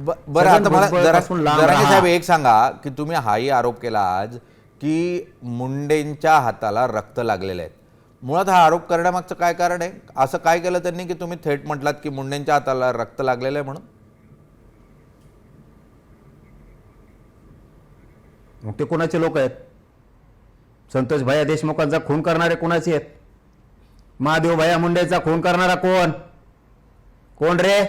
बरं आता मला जरांगे साहेब एक सांगा की तुम्ही हाही आरोप केला आज की मुंडेंच्या हाताला रक्त लागलेले आहेत. मुळात हा आरोप करण्यामागचं काय कारण आहे? असं काय केलं त्यांनी की तुम्ही थेट म्हटलात की मुंडेंच्या हाताला रक्त लागलेलं आहे म्हणून? मग ते कोणाचे लोक आहेत? संतोष भैया देशमुखांचा खून करणारे कोणाचे आहेत? महादेव भैया मुंडेचा खून करणारा कोण? कोण रे?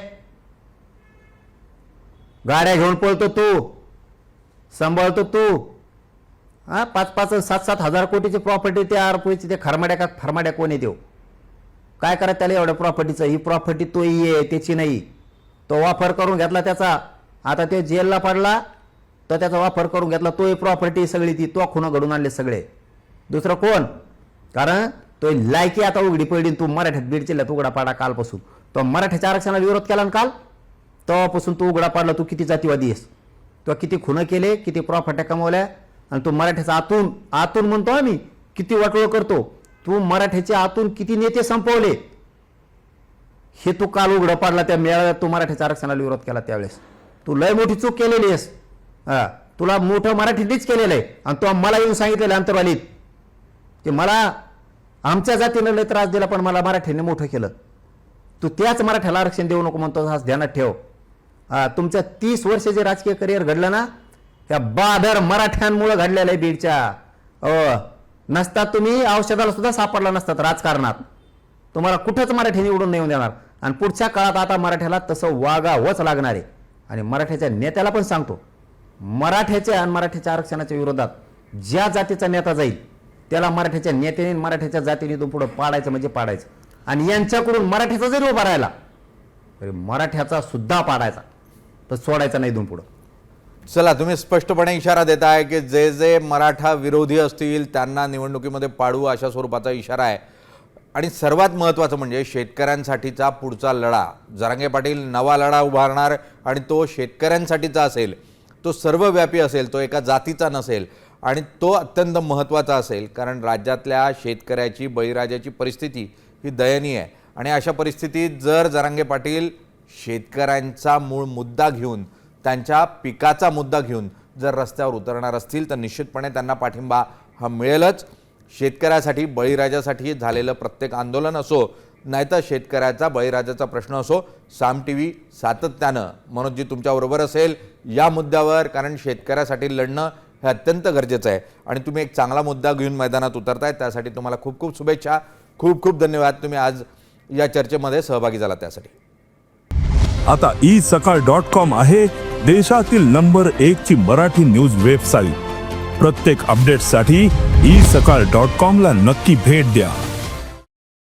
गाड्या घेऊन पळतो तू, सांभाळतो तू. हा 5-5 7-7 हजार कोटीची प्रॉपर्टी त्या आरोपीची, ते खरमाड्या कोणी देऊ? काय करा त्याला एवढ्या प्रॉपर्टीचं? ही प्रॉपर्टी तो आहे, त्याची नाही. तो वापर करून घेतला त्याचा. आता ते जेलला पडला तर त्याचा वापर करून घेतला. तो ही प्रॉपर्टी सगळी ती तो खुणं घडून आणले सगळे. दुसरं कोण? कारण तो लायकी आता उघडी पडली. तू मराठ्यात बीड जिल्ह्यात उघडा पाडा कालपासून. तो मराठ्याच्या आरक्षणाला विरोध केला ना काल, तेव्हापासून तू उघडा पाडला. तू किती जातीवादी आहेस? तो किती खुणं केले, किती प्रॉपर्ट्या कमवल्या, आणि तू मराठ्याचा आतून म्हणतो आम्ही किती वाटोळ करतो. तू मराठ्याचे आतून किती नेते संपवले हे तू काल उघडं पाडला. त्या मेळाव्यात तू मराठ्याच्या आरक्षणाला विरोध केला त्यावेळेस. तू लय मोठी चूक केलेली आहेस. तुला मोठं मराठीनेच केलेलं आहे. आणि तो मला येऊन सांगितलेलं अंतर्वालीत की मला आमच्या जातीनं लय त्रास दिला पण मला मराठ्याने मोठं केलं. तू त्याच मराठ्याला आरक्षण देऊ नको म्हणतो, हा ध्यानात ठेव. तुमच्या 30 वर्ष जे राजकीय करिअर घडलं ना, त्या बादर मराठ्यांमुळे घडलेलं आहे बीडच्या. नसतात तुम्ही औषधाला सुद्धा सापडला नसतात राजकारणात. तुम्हाला कुठंच मराठी निवडून नाही देणार. आणि पुढच्या काळात आता मराठ्याला तसं वागावंच लागणार आहे. आणि मराठ्याच्या नेत्याला पण सांगतो, मराठ्याच्या आणि मराठ्याच्या आरक्षणाच्या विरोधात ज्या जातीचा नेता जाईल त्याला मराठ्याच्या नेत्याने मराठ्याच्या जातीने इथून पुढे पाडायचं म्हणजे पाडायचं. आणि यांच्याकडून मराठ्याचा जरी उभा राहिला तरी मराठ्याचा सुद्धा पाडायचा, तर सोडायचा नाही इथून पुढं. चला, तुम्ही स्पष्टपणे इशारा देताय की जे जे मराठा विरोधी असतील त्यांना निवडणुकीमध्ये पाडू अशा स्वरूपाचा इशारा आहे. आणि सर्वात महत्त्वाचं म्हणजे शेतकऱ्यांसाठीचा पुढचा लढा. जरांगे पाटील नवा लढा उभारणार आणि तो शेतकऱ्यांसाठीचा असेल, तो सर्वव्यापी असेल, तो एका जातीचा नसेल. आणि तो अत्यंत महत्त्वाचा असेल कारण राज्यातल्या शेतकऱ्याची, बळीराजाची परिस्थिती ही दयनीय आहे. आणि अशा परिस्थितीत जर जरांगे पाटील शेतकऱ्यांचा मूळ मुद्दा घेऊन, त्यांच्या पिकाचा मुद्दा घेऊन जर रस्त्यावर उतरणार असतील तर निश्चितपणे त्यांना पाठिंबा हा मिळेलच. शेतकऱ्यासाठी, बळीराजासाठी झालेलं प्रत्येक आंदोलन असो, नाहीतर शेतकऱ्याचा, बळीराजाचा प्रश्न असो, साम TV सातत्यानं मनोजजी तुमच्याबरोबर असेल या मुद्द्यावर. कारण शेतकऱ्यासाठी लढणं हे अत्यंत गरजेचं आहे. आणि तुम्ही एक चांगला मुद्दा घेऊन मैदानात उतरताय, त्यासाठी तुम्हाला खूप खूप शुभेच्छा. खूप खूप धन्यवाद, तुम्ही आज या चर्चेमध्ये सहभागी झाला त्यासाठी. आता isakal.com आहे देशातील नंबर 1 ची मराठी न्यूज वेबसाईट. प्रत्येक अपडेटसाठी isakal.com ला नक्की भेट द्या.